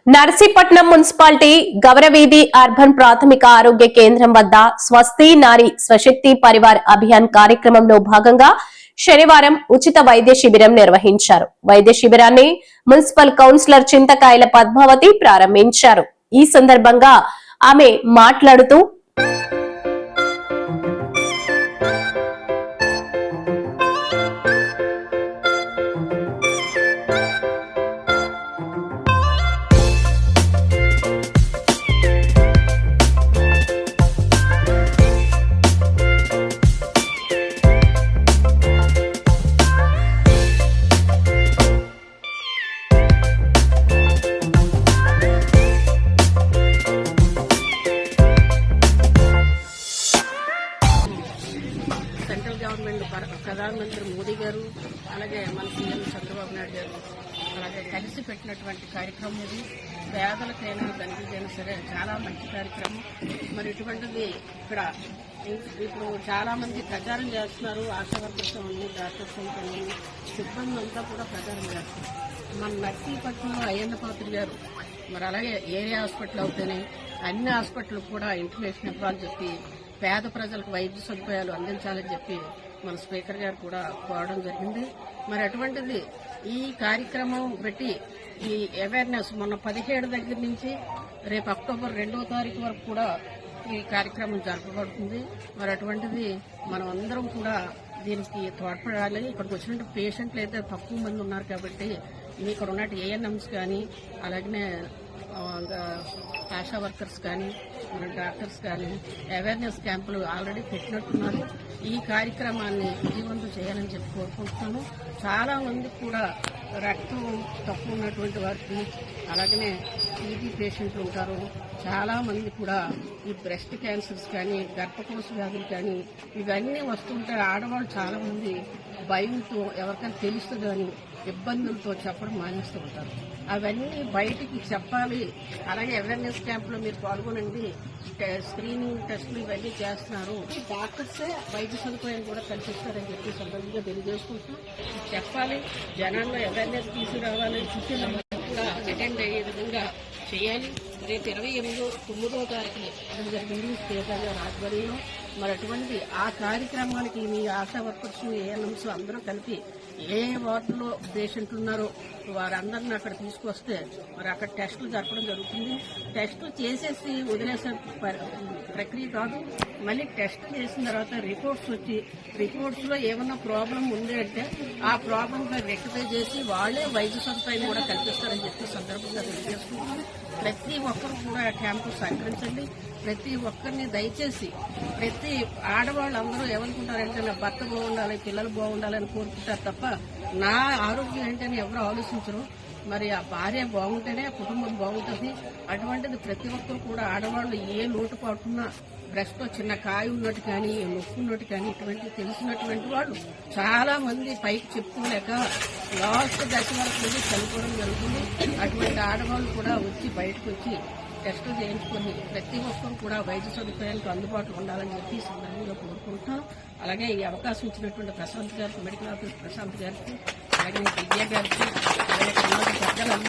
Narsipatnam municipality గౌరవీధి urban ప్రాథమిక ఆరోగ్య కేంద్రం వద్ద స్వస్తి నారీ స్వశక్తి పరివార్ అభియాన్ కార్యక్రమంలో భాగంగా శనివారం ఉచిత వైద్య శిబిరం నిర్వహించారు. వైద్య శిబిరాన్ని మున్సిపల్ కౌన్సిలర్ చింతకాయల పద్మావతి ప్రారంభించారు. ఈ సందర్భంగా ఆమె మాట్లాడుతూ సెంట్రల్ గవర్నమెంట్ ప్రధానమంత్రి మోదీ గారు అలాగే మన సీఎం చంద్రబాబు నాయుడు గారు అలాగే కలిసి పెట్టినటువంటి కార్యక్రమం ఇది. పేదలకైనా ధనికులకైనా సరే చాలా మంచి కార్యక్రమం. మరి ఇటువంటిది ఇక్కడ ఇప్పుడు చాలా మంది ప్రచారం చేస్తున్నారు. ఆశా వర్కర్స్ అని, డాక్టర్స్ అని, సిబ్బంది అంతా కూడా ప్రచారం చేస్తున్నారు. మన నర్సీపట్నంలో అయ్యన్న పాత్ర గారు మరి అలాగే ఏరియా హాస్పిటల్ అవుతేనే అన్ని హాస్పిటల్ కూడా ఇంటిమేషన్ ఇవ్వాలని చెప్పి పేద ప్రజలకు వైద్య సదుపాయాలు అందించాలని చెప్పి మన స్పీకర్ గారు కూడా కోరడం జరిగింది. మరి అటువంటిది ఈ కార్యక్రమం పెట్టి ఈ అవేర్నెస్ మొన్న 17 దగ్గర నుంచి రేపు అక్టోబర్ 2వ తారీఖు వరకు కూడా ఈ కార్యక్రమం జరపబడుతుంది. మరి అటువంటిది మనం అందరం కూడా దీనికి తోడ్పడాలి. ఇక్కడికి వచ్చినట్టు పేషెంట్లు అయితే తక్కువ మంది ఉన్నారు కాబట్టి ఇక్కడ ఉన్నట్టు ఏఎన్ఎంస్ కానీ అలాగనే ఆశా వర్కర్స్ కానీ మన డాక్టర్స్ కానీ అవేర్నెస్ క్యాంపులు ఆల్రెడీ పెట్టినట్టున్నారు. ఈ కార్యక్రమాన్ని విజయవంతం చేయాలని చెప్పి కోరుకుంటున్నాను. చాలా మంది కూడా రక్తం తక్కువ ఉన్నటువంటి వారికి అలాగనే టీబీ పేషెంట్లు ఉంటారు. చాలా మంది కూడా ఈ బ్రెస్ట్ క్యాన్సర్స్ కానీ గర్భకోశ వ్యాధులు కానీ ఇవన్నీ వస్తుంటే ఆడవాళ్ళు చాలా మంది భయంతో ఎవరికైనా తెలుస్తుంది అని ఇబ్బందులతో చెప్పడం మానేస్తూ ఉంటారు. అవన్నీ బయటికి చెప్పాలి. అలాగే అవేర్నెస్ క్యాంపులో మీరు పాల్గొనండి. స్క్రీనింగ్ టెస్టులు ఇవన్నీ చేస్తున్నారు. డాక్టర్సే వైద్య సదుపాయం కూడా కల్పిస్తారని చెప్పి సందర్భంగా తెలియజేసుకుంటూ చెప్పాలి. జనాల్లో అవేర్నెస్ తీసుకురావాలి. కూడా అటెండ్ అయ్యే విధంగా చేయాలి. రేపు 28వ తారీఖున జరిగింది స్పీకర్ గారి ఆధ్వర్యంలో. మరి అటువంటి ఆ కార్యక్రమానికి మీ ఆశా వర్కర్స్ ఏఎన్ఎంస్ అందరూ కలిపి ఏ వార్డులో పేషెంట్లు ఉన్నారో వారందరినీ అక్కడ తీసుకొస్తే మరి అక్కడ టెస్టులు జరపడం జరుగుతుంది. టెస్టులు చేసేసి వదిలేసే ప్రక్రియ కాదు. మళ్ళీ టెస్ట్ చేసిన తర్వాత రిపోర్ట్స్ వచ్చి రిపోర్ట్స్లో ఏమన్నా ప్రాబ్లం ఉంది అంటే ఆ ప్రాబ్లం రెక్టిఫై చేసి వాళ్లే వైద్య సదుపాయం కూడా కల్పిస్తారని చెప్పి సందర్భంగా తెలియజేసుకుంటున్నాను. ప్రతి ఒక్కరు కూడా క్యాంపు సహకరించండి. ప్రతి ఒక్కరిని దయచేసి ప్రతి ఆడవాళ్ళందరూ ఏమనుకుంటారంటే నా భర్త బాగుండాలి, పిల్లలు బాగుండాలని కోరుకుంటారు తప్ప నా ఆరోగ్యం ఏంటని ఎవరు ఆలోచించరు. మరి ఆ భార్య బాగుంటేనే ఆ కుటుంబం బాగుంటుంది. అటువంటిది ప్రతి ఒక్కరు కూడా ఆడవాళ్ళు ఏ లోటుపాటున్నా బ్రెస్ట్లో చిన్న కాయ ఉన్నట్టు కానీ నొప్పి ఉన్నట్టు కానీ ఇటువంటి తెలిసినటువంటి వాళ్ళు చాలా మంది పైకి చెప్పుకోలేక లాస్ట్ దశ వరకు చనిపోవడం జరుగుతుంది. అటువంటి ఆడవాళ్ళు కూడా వచ్చి బయటకు వచ్చి టెస్టులు చేయించుకొని ప్రతి ఒక్కరు కూడా వైద్య సదుపాయాలకు అందుబాటులో ఉండాలని చెప్పి సందర్భంగా కోరుకుంటున్నాను. అలాగే ఈ అవకాశం ఇచ్చినటువంటి ప్రశాంత్ గారికి, మెడికల్ ఆఫీసర్ ప్రశాంత్ గారికి, అలాగే విద్యా గారికి, అలాగే పెద్దలు